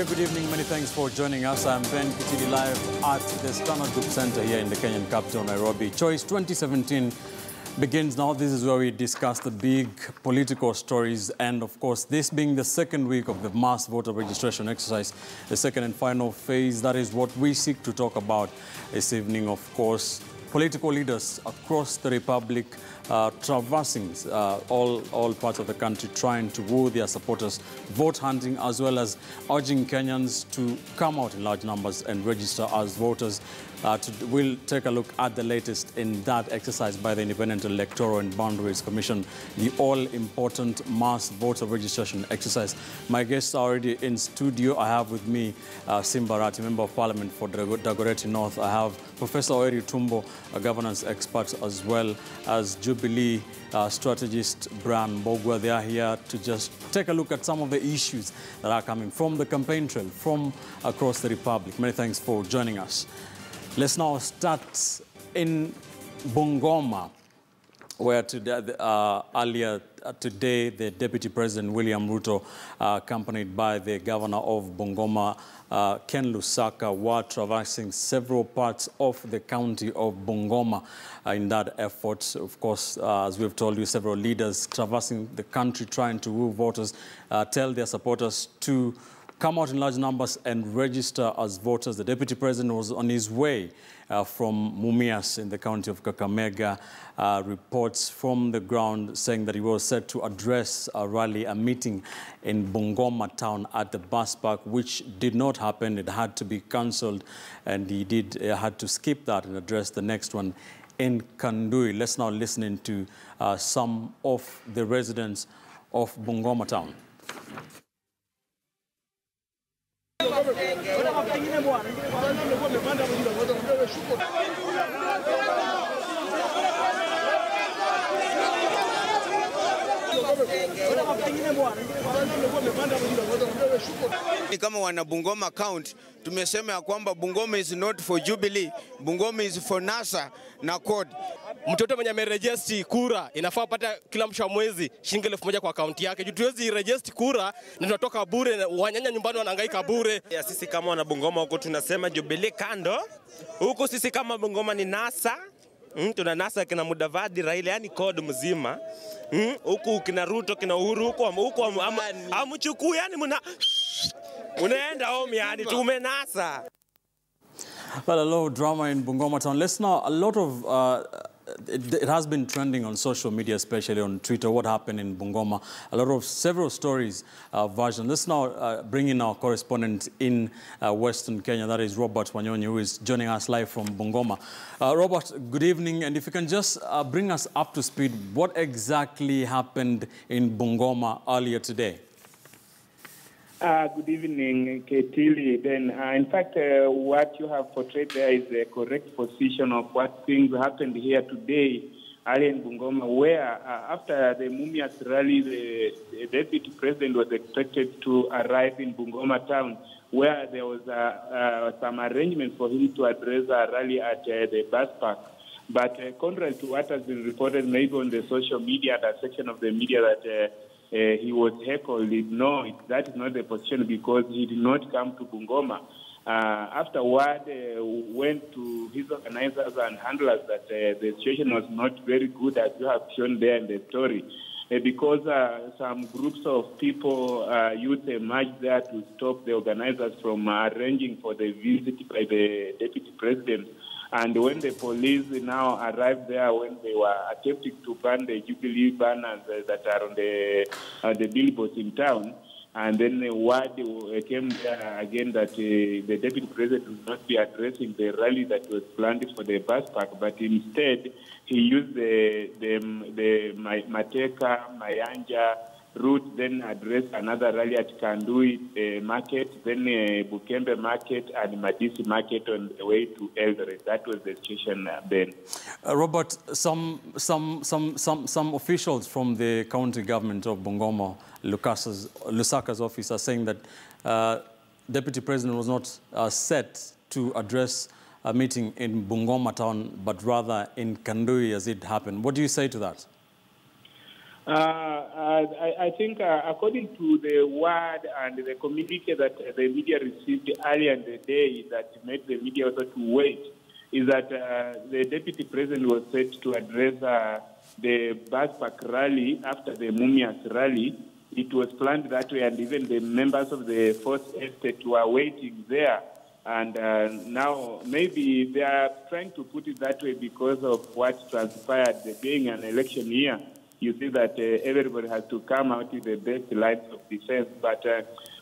Very good evening. Many thanks for joining us. I'm Ben Kitili live at the Standard Group Center here in the Kenyan capital, Nairobi. Choice 2017 begins now. This is where we discuss the big political stories. And of course, this being the second week of the mass voter registration exercise, the second and final phase, that is what we seek to talk about this evening. Of course, political leaders across the Republic traversing all parts of the country, trying to woo their supporters, vote hunting, as well as urging Kenyans to come out in large numbers and register as voters. We'll take a look at the latest in that exercise by the Independent Electoral and Boundaries Commission, the all-important mass voter registration exercise. My guests are already in studio. I have with me Simba Arati, Member of Parliament for Dagoretti North. I have Professor Waweru Tumbo, a governance expert, as well as Jubilee strategist Brian Mbogwa. They are here to just take a look at some of the issues that are coming from the campaign trail from across the Republic. Many thanks for joining us. Let's now start in Bungoma, where today, earlier today, the Deputy President William Ruto, accompanied by the Governor of Bungoma, Ken Lusaka, were traversing several parts of the county of Bungoma in that effort. Of course, as we've told you, several leaders traversing the country trying to woo voters, tell their supporters to come out in large numbers and register as voters. The Deputy President was on his way from Mumias in the county of Kakamega. Reports from the ground saying that he was set to address a rally, a meeting in Bungoma town at the bus park, which did not happen. It had to be cancelled, and he had to skip that and address the next one in Kandui. Let's now listen into some of the residents of Bungoma town. Kama wana Bungoma count, tumesema ya kwamba Bungoma is not for Jubilee, Bungoma is for NASA na code. Mtoto mwenye amerejesti kura inafaa pata kila mwisho wa mwezi shilingi 1000 kwa akaunti yake. Tuwezi register kura na tunatoka bure, wanyanya nyumbani wanahangaika bure. Ya sisi kama wana Bungoma huko tunasema Jubilee kando. Huko sisi kama Bungoma ni NASA. Tuna NASA kina Mudavadi, Raila, yani code mzima. Huko kina Ruto, kina Uhuru, huko amchukui, yani unaenda home, yani tumenasa. Well, a lot of drama in Bungoma town. Let's now, a lot of, it has been trending on social media, especially on Twitter, what happened in Bungoma. A lot of several stories, versions. Let's now bring in our correspondent in Western Kenya, that is Robert Wanyonyi, who is joining us live from Bungoma. Robert, good evening, and if you can just bring us up to speed, what exactly happened in Bungoma earlier today? Good evening, Ketili. Then, in fact, what you have portrayed there is the correct position of what things happened here today, early in Bungoma, where after the Mumias rally, the Deputy President was expected to arrive in Bungoma town, where there was some arrangement for him to address a rally at the bus park. But contrary to what has been reported maybe on the social media, that section of the media that he was heckled, no, that is not the position, because he did not come to Bungoma. Afterward, went to his organizers and handlers that the situation was not very good, as you have shown there in the story, because some groups of people, youth emerged there to stop the organizers from arranging for the visit by the Deputy President. And when the police now arrived there, when they were attempting to burn the Jubilee banners that are on the billboards in town, and then the word came there again that the Deputy President would not be addressing the rally that was planned for the bus park, but instead he used the Mateka, Mayanja route, then addressed another rally at Kandui market, then Bukembe market and Madisi market on the way to Eldoret. That was the situation then. Robert, some officials from the county government of Bungoma, Lusaka's office, are saying that Deputy President was not set to address a meeting in Bungoma town, but rather in Kandui as it happened. What do you say to that? I think according to the word and the communique that the media received earlier in the day that made the media also to wait, is that the deputy president was set to address the Baspak rally after the Mumias rally. It was planned that way, and even the members of the First Estate were waiting there. And now maybe they are trying to put it that way because of what transpired being an election year. You see that everybody has to come out with the best lines of defense. But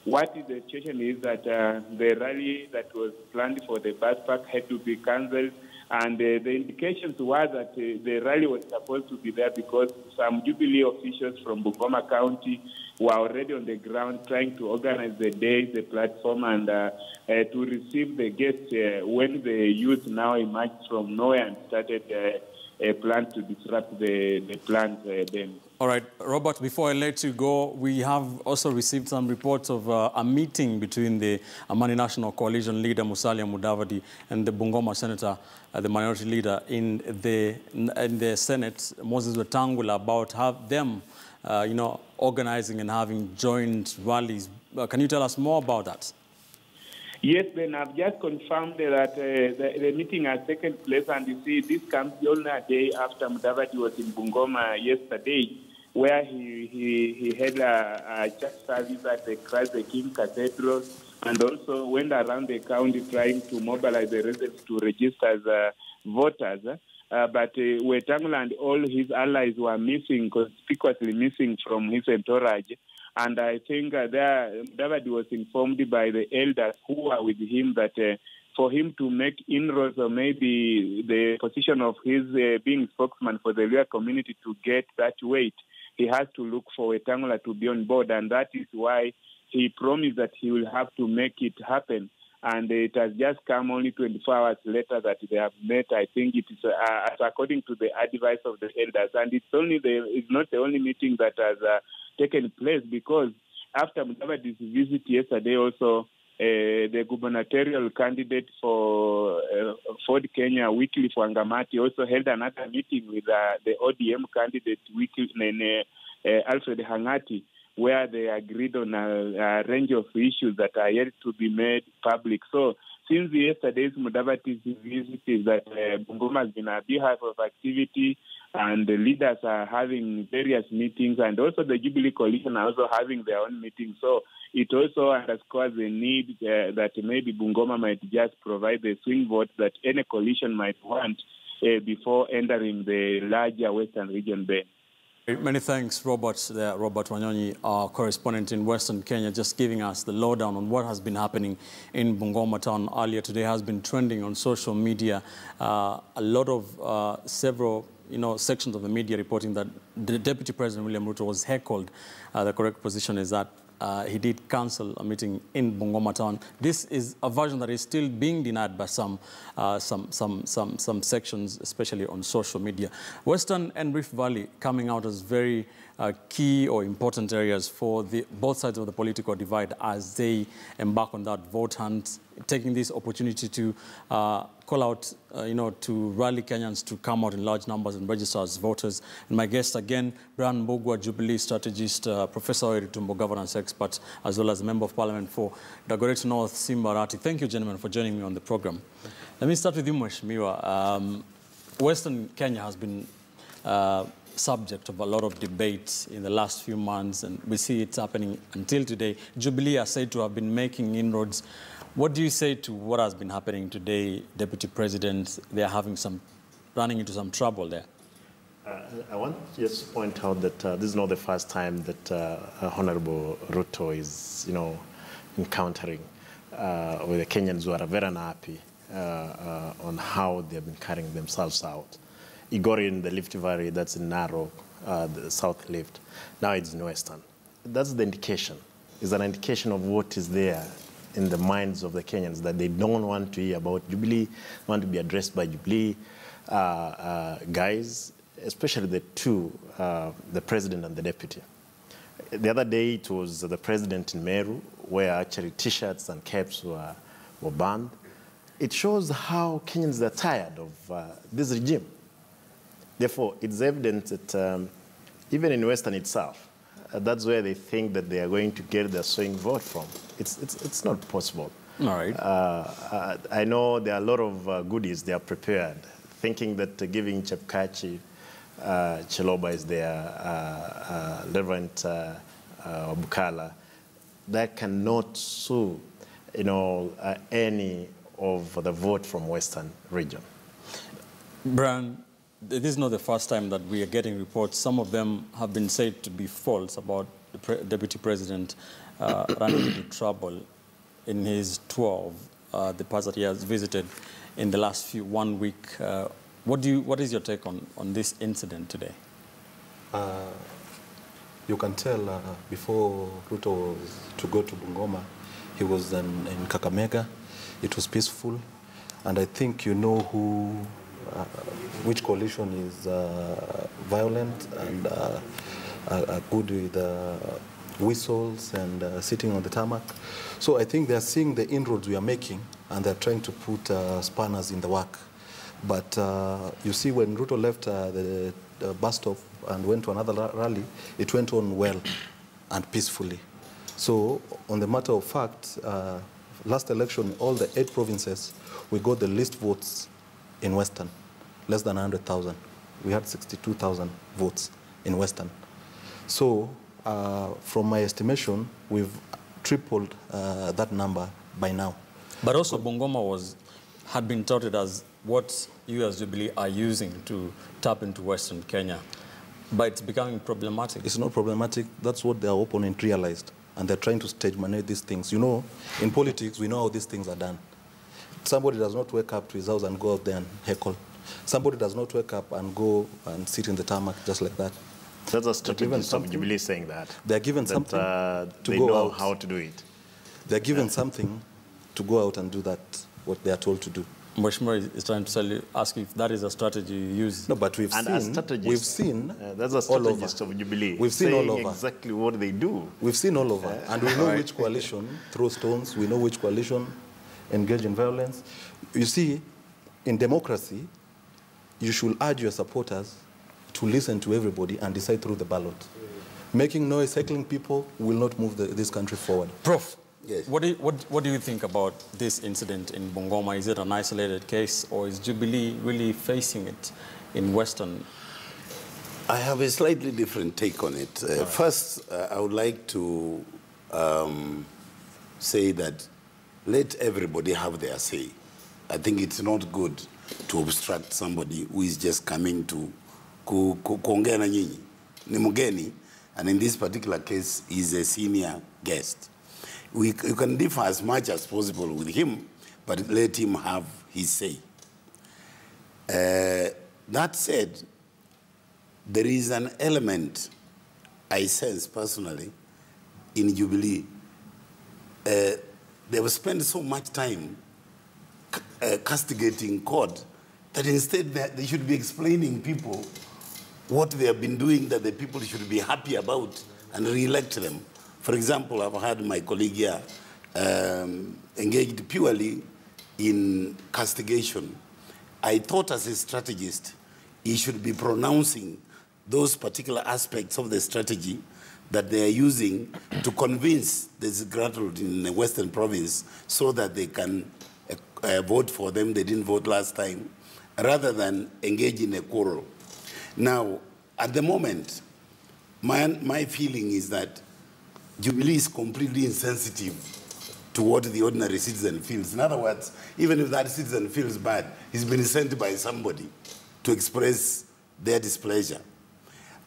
what is the situation is that the rally that was planned for the Baspak had to be cancelled. And the indications were that the rally was supposed to be there because some Jubilee officials from Bungoma County were already on the ground trying to organize the day, the platform, and to receive the guests when the youth now emerged from nowhere and started a plan to disrupt the plans then. All right, Robert, before I let you go, we have also received some reports of a meeting between the Amani National Coalition leader Musalia Mudavadi and the Bungoma senator, the minority leader in the Senate, Moses Wetangula, about them, organizing and having joint rallies. Can you tell us more about that? Yes, Ben, I've just confirmed that the meeting has taken place, and you see, this comes only a day after Mudavadi was in Bungoma yesterday, where he had a church service at the Christ the King Cathedral, and also went around the county trying to mobilize the residents to register as voters. But Wetangula and all his allies were missing, conspicuously missing from his entourage. And I think David was informed by the elders who were with him that for him to make inroads, or maybe the position of his being spokesman for the Luo community to get that weight, he has to look for Wetangula to be on board. And that is why he promised that he will have to make it happen. And it has just come only 24 hours later that they have met. I think it is according to the advice of the elders. And it's not the only meeting that has taken place, because after Mudavadi's visit yesterday also, the gubernatorial candidate for Ford Kenya, Wycliffe Wangamati, also held another meeting with the ODM candidate, Alfred Hangati, where they agreed on a range of issues that are yet to be made public. So since yesterday's Mudavadi's visit, is that Bungoma has been a beehive of activity, and the leaders are having various meetings, and also the Jubilee Coalition are also having their own meetings. So it also underscores the need that maybe Bungoma might just provide the swing votes that any coalition might want before entering the larger Western region then. Many thanks, Robert. Robert Wanyonyi, our correspondent in Western Kenya, just giving us the lowdown on what has been happening in Bungoma town earlier today. Has been trending on social media. A lot of several sections of the media reporting that the Deputy President William Ruto was heckled. The correct position is that he did cancel a meeting in Bungoma town. This is a version that is still being denied by some sections, especially on social media. Western and Rift Valley coming out as very key or important areas for both sides of the political divide as they embark on that vote hunt, taking this opportunity to call out, to rally Kenyans to come out in large numbers and register as voters. And my guest again, Brian Mbugua, Jubilee strategist, Professor Eritumbo, governance expert, as well as Member of Parliament for Dagoretti North, Simba Arati. Thank you, gentlemen, for joining me on the program. Let me start with you, Mheshimiwa. Western Kenya has been subject of a lot of debate in the last few months, and we see it happening until today. Jubilee are said to have been making inroads. What do you say to what has been happening today, Deputy President? They are running into some trouble there. I want to just point out that this is not the first time that Honorable Ruto is, encountering with the Kenyans who are very unhappy on how they have been carrying themselves out. He got in the Rift Valley, that's in Narok, the South Rift. Now it's in Western. That's the indication. It's an indication of what is there in the minds of the Kenyans, that they don't want to hear about Jubilee, want to be addressed by Jubilee guys, especially the two, the president and the deputy. The other day, it was the president in Meru, where actually T-shirts and caps were banned. It shows how Kenyans are tired of this regime. Therefore, it's evident that even in Western itself, that's where they think that they are going to get their swing vote from. It's not possible. All right. I know there are a lot of goodies they are prepared, thinking that giving Chepkachi Chiloba is their Reverend Bukala, that cannot sue, any of the vote from Western region. Brian, this is not the first time that we are getting reports. Some of them have been said to be false about the Deputy President running into trouble in his tour of the parts that he has visited in the last 1 week. What is your take on this incident today? You can tell before Ruto was to go to Bungoma, he was in Kakamega. It was peaceful, and I think you know which coalition is violent and good with whistles and sitting on the tarmac. So I think they are seeing the inroads we are making, and they're trying to put spanners in the work. But you see, when Ruto left the bus stop and went to another rally, it went on well and peacefully. So on the matter of fact, last election, all the 8 provinces, we got the least votes in Western, less than 100,000. We had 62,000 votes in Western. So from my estimation, we've tripled that number by now. But also Bungoma had been touted as what you as Jubilee are using to tap into Western Kenya. But it's becoming problematic. It's not problematic. That's what their opponent realized. And they're trying to stage manage these things. You know, in politics, we know how these things are done. Somebody does not wake up to his house and go out there and heckle. Somebody does not wake up and go and sit in the tarmac just like that. That's a strategist of Jubilee saying that. They're given something to they go know out. How to do it. They're given something to go out and do that, what they are told to do. Mheshimiwa is trying to ask you if that is a strategy you use. No, but we've seen that's a strategist of Jubilee. We've seen all over exactly what they do. We've seen all over, and we know which coalition throw stones. We know which coalition engage in violence. You see, in democracy, you should urge your supporters to listen to everybody and decide through the ballot. Making noise, heckling people will not move this country forward. Prof, yes. What do you think about this incident in Bungoma? Is it an isolated case, or is Jubilee really facing it in Western? I have a slightly different take on it. First, I would like to say that let everybody have their say. I think it's not good to obstruct somebody who is just coming to kuongea na nyinyi. Ni mgeni, and in this particular case, he's a senior guest. You can differ as much as possible with him, but let him have his say. That said, there is an element I sense personally in Jubilee. They have spent so much time castigating CORD that instead they should be explaining people what they have been doing that the people should be happy about and re-elect them. For example, I've had my colleague here engaged purely in castigation. I thought as a strategist, he should be pronouncing those particular aspects of the strategy that they are using to convince the disgruntled in the Western province so that they can vote for them. They didn't vote last time, rather than engage in a quarrel. Now, at the moment, my feeling is that Jubilee is completely insensitive to what the ordinary citizen feels. In other words, even if that citizen feels bad, he's been sent by somebody to express their displeasure.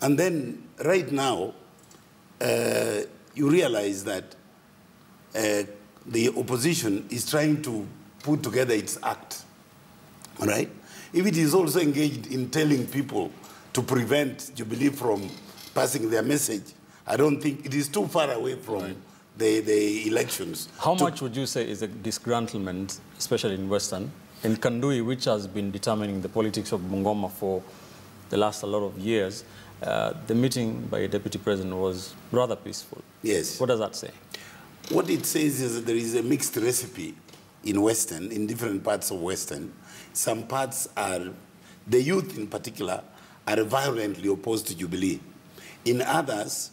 And then, right now, you realize that the opposition is trying to put together its act, all right? If it is also engaged in telling people to prevent Jubilee from passing their message, I don't think it is too far away from the elections. How much would you say is a disgruntlement, especially in Western? In Kandui, which has been determining the politics of Bungoma for the last a lot of years, the meeting by a deputy president was rather peaceful. Yes. What does that say? What it says is that there is a mixed recipe in Western, in different parts of Western. Some parts are, the youth in particular, are violently opposed to Jubilee. In others,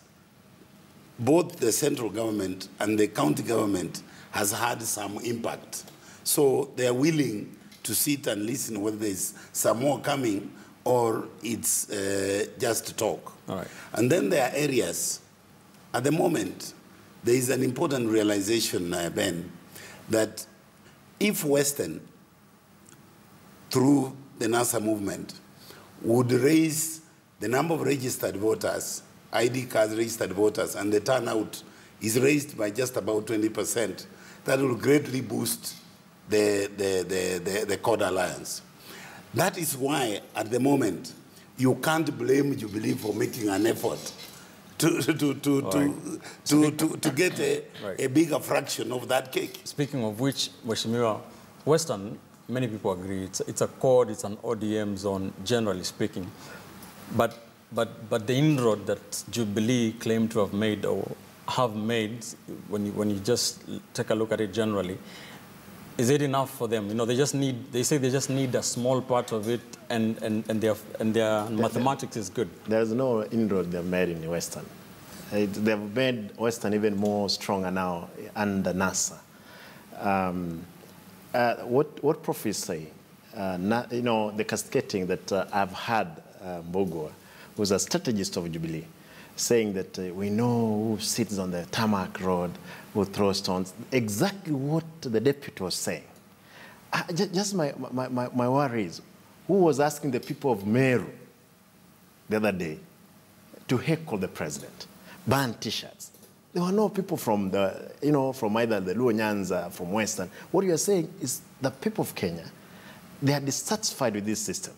both the central government and the county government has had some impact. So they are willing to sit and listen whether there's some more coming or it's just talk. All right. And then there are areas, at the moment, there is an important realization, Ben, that if Western, through the NASA movement, would raise the number of registered voters, ID cards registered voters, and the turnout is raised by just about 20%, that will greatly boost the CORD alliance. That is why, at the moment, you can't blame Jubilee for making an effort to get a bigger fraction of that cake. Speaking of which, Mheshimiwa, Western, many people agree, it's a CORD, it's an ODM zone, generally speaking. But the inroad that Jubilee claimed to have made or have made, when you just take a look at it generally, is it enough for them? You know, they say they just need a small part of it, and their mathematics is good. There's no inroad they've made in Western. They've made Western even more stronger now under NASA. What Prof is saying, you know, the cascading that I've had Mbogwa, who's a strategist of Jubilee, saying that we know who sits on the tarmac road, who throws stones. Exactly what the deputy was saying. Just my worry is, who was asking the people of Meru the other day to heckle the president, ban T-shirts? There were no people from the, you know, from either the Luo Nyanza, from Western. What you are saying is the people of Kenya, they are dissatisfied with this system.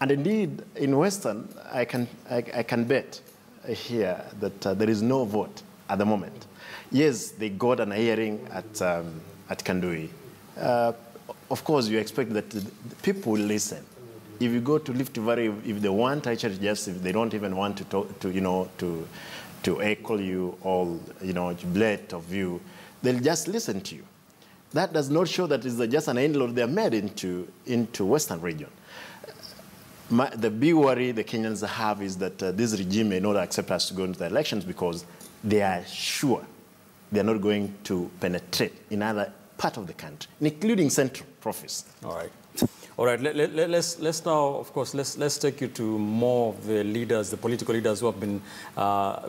And indeed, in Western, I can bet here that there is no vote at the moment. Yes, they got an hearing at Kandui. Of course, you expect that people will listen. If you go to Rift Valley, if they want actually just, if they don't even want to talk to, you know, to echo you or, you know, jubilate of you, they'll just listen to you. That does not show that it's just an inroad they are made into Western region. The big worry the Kenyans have is that this regime may not accept us to go into the elections because they are sure they are not going to penetrate in other part of the country, including central province. All right. All right, let's now, of course, let's take you to more of the leaders, the political leaders who have been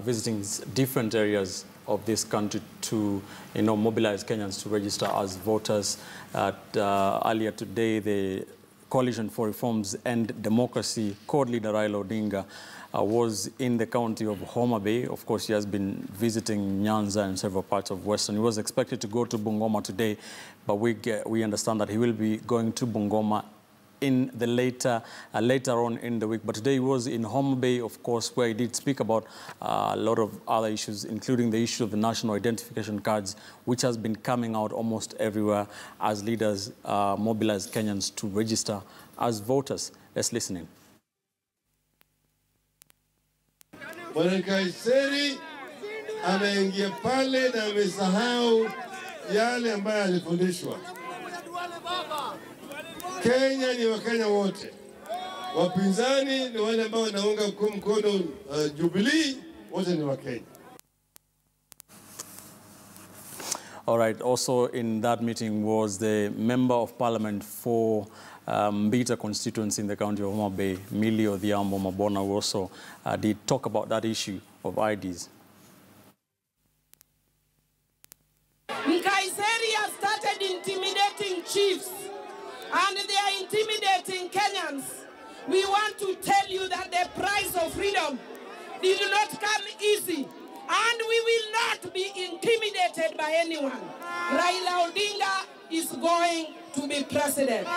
visiting different areas of this country to, you know, mobilize Kenyans to register as voters. Earlier today, the Coalition for Reforms and Democracy CORD leader Raila Odinga was in the county of Homa Bay. Of course, he has been visiting Nyanza and several parts of Western. He was expected to go to Bungoma today, but we understand that he will be going to Bungoma in the later on in the week. But today he was in Homa Bay, of course, where he did speak about a lot of other issues, including the issue of the national identification cards, which has been coming out almost everywhere as leaders mobilize Kenyans to register as voters. Let's listen in. Bwana Kaiseri ameingia pale na amesahau yale ambayo alifundishwa. Kenya ni Wakenya wote. Wapinzani ni wale ambao wanaunga mkono Jubilee, wote ni Wakenya. All right, also in that meeting was the Member of Parliament for Mbita constituency in the county of Homa Bay, Millie Odhiambo Mabona, who also did talk about that issue of IDs. Nkaiseri has started intimidating chiefs, and they are intimidating Kenyans. We want to tell you that the price of freedom did not come easy, and we will not be intimidated by anyone. Raila Odinga is going to be president.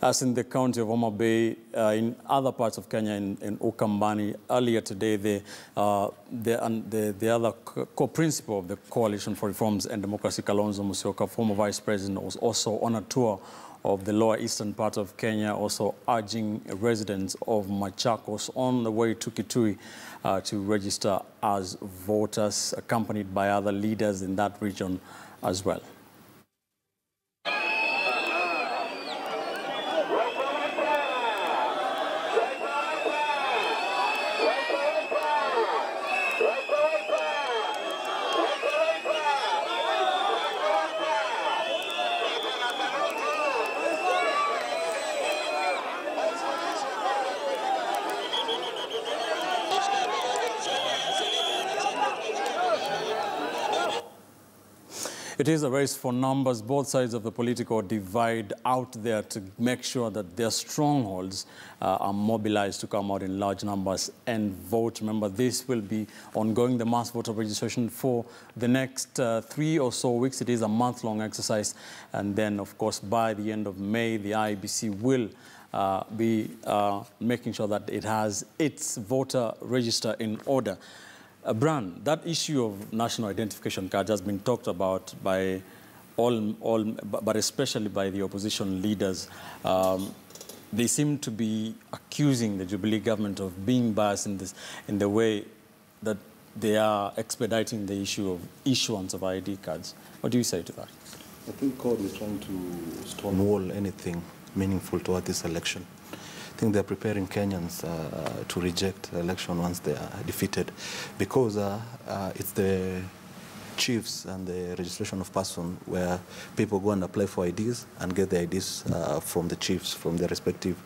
As in the county of Homa Bay, in other parts of Kenya, in Ukambani, earlier today, the other co-principal of the Coalition for Reforms and Democracy, Kalonzo Musyoka, former vice president, was also on a tour of the lower eastern part of Kenya, also urging residents of Machakos on the way to Kitui to register as voters, accompanied by other leaders in that region as well. It is a race for numbers. Both sides of the political divide out there to make sure that their strongholds are mobilized to come out in large numbers and vote. Remember, this will be ongoing, the mass voter registration, for the next 3 or so weeks. It is a month-long exercise. And then, of course, by the end of May, the IEBC will be making sure that it has its voter register in order. Bran, that issue of national identification cards has been talked about by all, but especially by the opposition leaders. They seem to be accusing the Jubilee government of being biased in the way that they are expediting the issue of issuance of ID cards. What do you say to that? I think CORD is trying to stonewall anything meaningful toward this election. I think they're preparing Kenyans to reject the election once they are defeated, because it's the chiefs and the registration of person where people go and apply for IDs and get the IDs from the chiefs, from their respective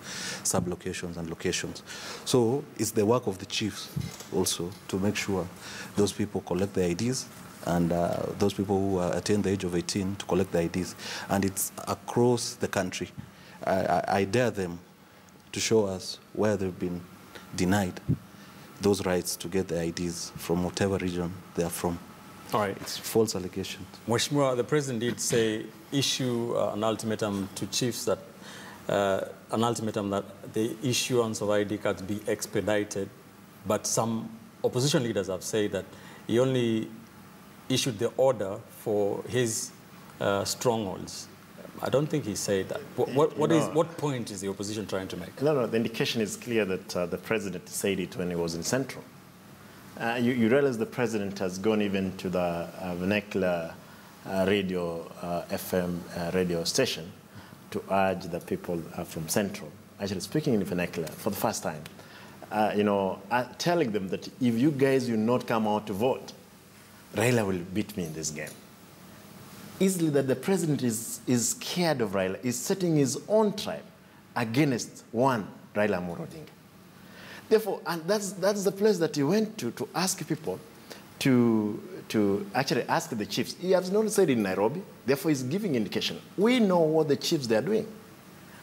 sub-locations and locations. So it's the work of the chiefs also to make sure those people collect the IDs, and those people who attain the age of 18 to collect the IDs. And it's across the country. I dare them to show us where they've been denied those rights to get the IDs from whatever region they are from. All right. It's false allegations. Mheshimiwa, the president did say issue an ultimatum to chiefs that the issuance of ID cards be expedited, but some opposition leaders have said that he only issued the order for his strongholds. I don't think he said that. What point is the opposition trying to make? No, the indication is clear that the president said it when he was in Central. You realize the president has gone even to the vernacular radio, FM radio station to urge the people from Central, actually speaking in vernacular for the first time, telling them that if you guys will not come out to vote, Raila will beat me in this game. Easily that the president is scared of Raila, is setting his own tribe against one Raila Amolo Odinga. Therefore, and that's the place that he went to ask people to actually ask the chiefs. He has not said in Nairobi, therefore he's giving indication. We know what the chiefs they are doing.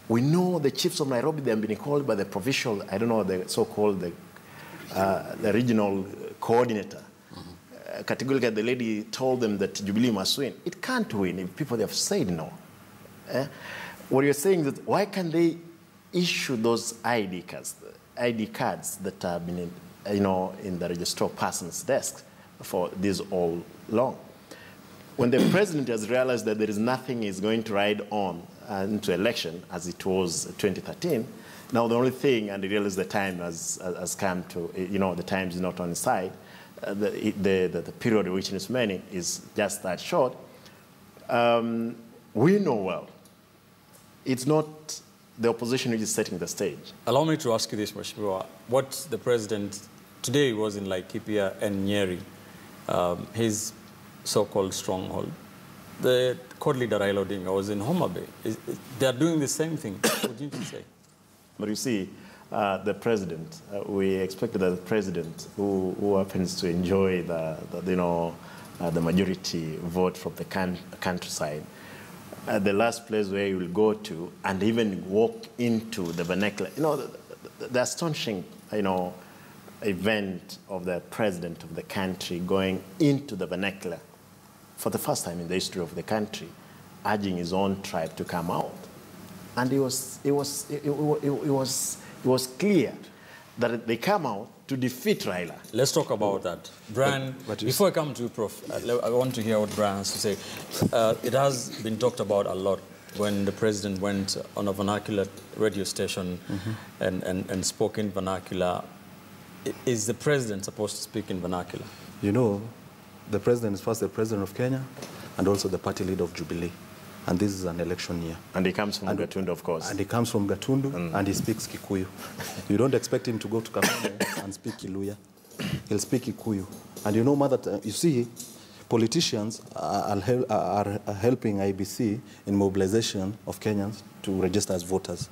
We know the chiefs of Nairobi, they have been called by the provincial, I don't know, the so-called the regional coordinator. Categorically, the lady told them that Jubilee must win. It can't win if people have said no. What you're saying is that why can't they issue those ID cards that have been in the registrar person's desk for this all long? When the president has realized that there is nothing he's going to ride on into election, as it was 2013, now the only thing, and he realizes the time has come to, the time is not on his side, the period in which it's many is just that short. We know well, it's not the opposition which is setting the stage. Allow me to ask you this, Mheshimiwa. What the president today was in Laikipia and Nyeri, his so-called stronghold. The CORD leader Raila Odinga was in Homa Bay. They are doing the same thing. What do you say? But you see, the president, we expected that the president, who happens to enjoy the majority vote from the countryside, the last place where he will go to and even walk into the vernacular, the astonishing, event of the president of the country going into the vernacular for the first time in the history of the country, urging his own tribe to come out, and it was clear that they come out to defeat Raila. Let's talk about that. Brian, before I come to you, Prof, I want to hear what Brian has to say. It has been talked about a lot when the president went on a vernacular radio station and spoke in vernacular. Is the president supposed to speak in vernacular? The president is first the president of Kenya and also the party leader of Jubilee. And this is an election year. And he comes from Gatundu, of course. And he comes from Gatundu, and he speaks Kikuyu. You don't expect him to go to Kakamega and speak Kiluya. He'll speak Kikuyu. And you see, politicians are helping IEBC in mobilization of Kenyans to register as voters.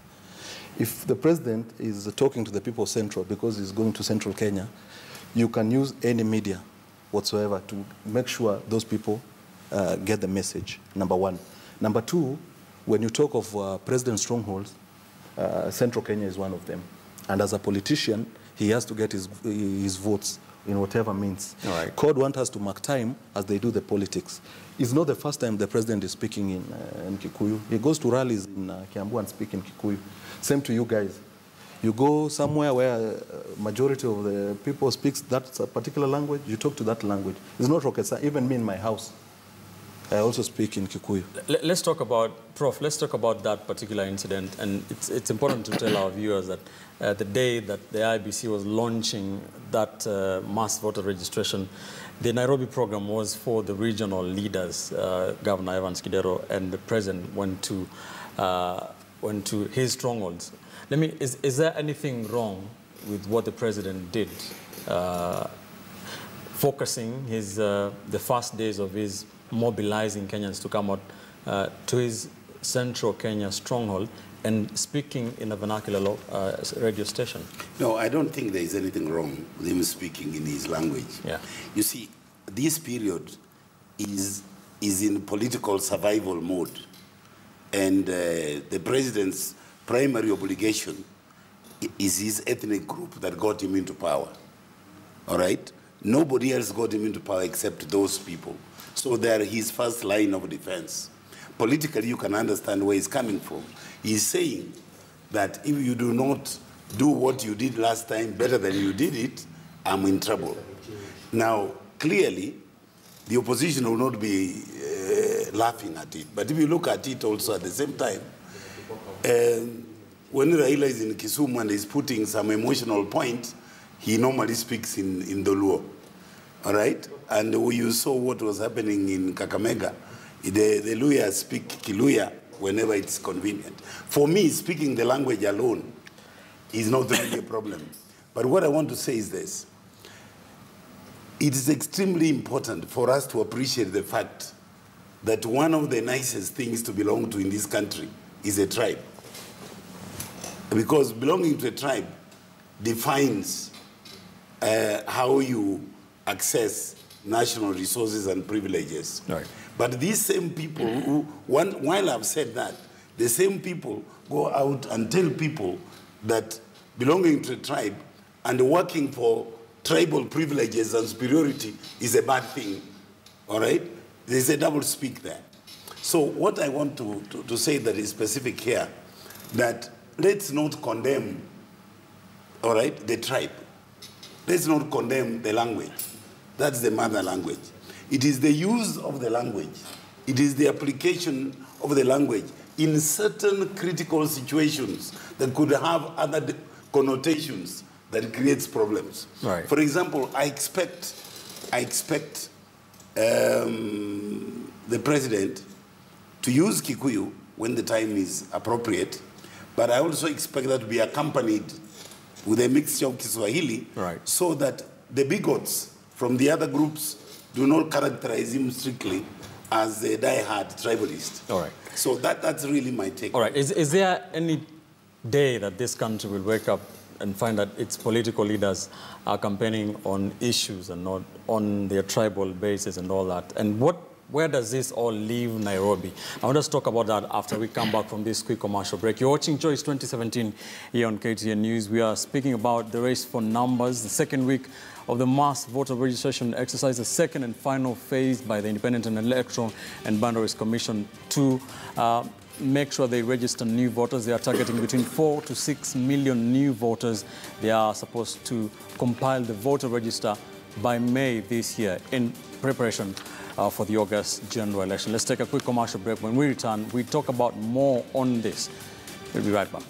If the president is talking to the people of Central because he's going to Central Kenya, you can use any media whatsoever to make sure those people get the message, number one. Number two, when you talk of president strongholds, Central Kenya is one of them. And as a politician, he has to get his votes in whatever means. All right. CORD want us to mark time as they do the politics. It's not the first time the president is speaking in Kikuyu. He goes to rallies in Kiambu and speaks in Kikuyu. Same to you guys. You go somewhere where majority of the people speaks that particular language, you talk to that language. It's not rocket science. Even me in my house, I also speak in Kikuyu. Let's talk about, Prof, let's talk about that particular incident. And it's important to tell our viewers that the day that the IBC was launching that mass voter registration, the Nairobi program was for the regional leaders. Governor Evans Kidero and the president went to his strongholds. Is there anything wrong with what the president did, focusing the first days of his mobilizing Kenyans to come out to his Central Kenya stronghold and speaking in a vernacular radio station? No, I don't think there is anything wrong with him speaking in his language. Yeah. You see, this period is in political survival mode. And the president's primary obligation is his ethnic group that got him into power. All right? Nobody else got him into power except those people. So they are his first line of defense. Politically, you can understand where he's coming from. He's saying that if you do not do what you did last time better than you did it, I'm in trouble. Now, clearly, the opposition will not be laughing at it. But if you look at it also at the same time, when Raila is in Kisumu and is putting some emotional point, he normally speaks in the Luo. All right? And you saw what was happening in Kakamega. The Luya speak Kiluya whenever it's convenient. For me, speaking the language alone is not really a problem. But what I want to say is this. It is extremely important for us to appreciate the fact that one of the nicest things to belong to in this country is a tribe. Because belonging to a tribe defines how you access national resources and privileges. Right. But these same people, who, while I've said that, the same people go out and tell people that belonging to a tribe and working for tribal privileges and superiority is a bad thing, all right? There's a double speak there. So what I want to say that is specific here, that let's not condemn, all right, the tribe. Let's not condemn the language. That's the mother language. It is the use of the language. It is the application of the language in certain critical situations that could have other connotations that creates problems. Right. For example, I expect the president to use Kikuyu when the time is appropriate, but I also expect that to be accompanied with a mixture of Kiswahili, right, so that the bigots from the other groups do not characterize him strictly as a die-hard tribalist. All right. So that's really my take. All right. Is there any day that this country will wake up and find that its political leaders are campaigning on issues and not on their tribal basis and all that? And where does this all leave Nairobi? I want us to talk about that after we come back from this quick commercial break. You're watching Choice 2017 here on KTN News. We are speaking about the race for numbers, the second week of the mass voter registration exercise, the second and final phase by the Independent and Electoral and Boundaries Commission to make sure they register new voters. They are targeting between 4 to 6 million new voters. They are supposed to compile the voter register by May this year in preparation for the August general election. Let's take a quick commercial break. When we return, we talk about more on this. We'll be right back.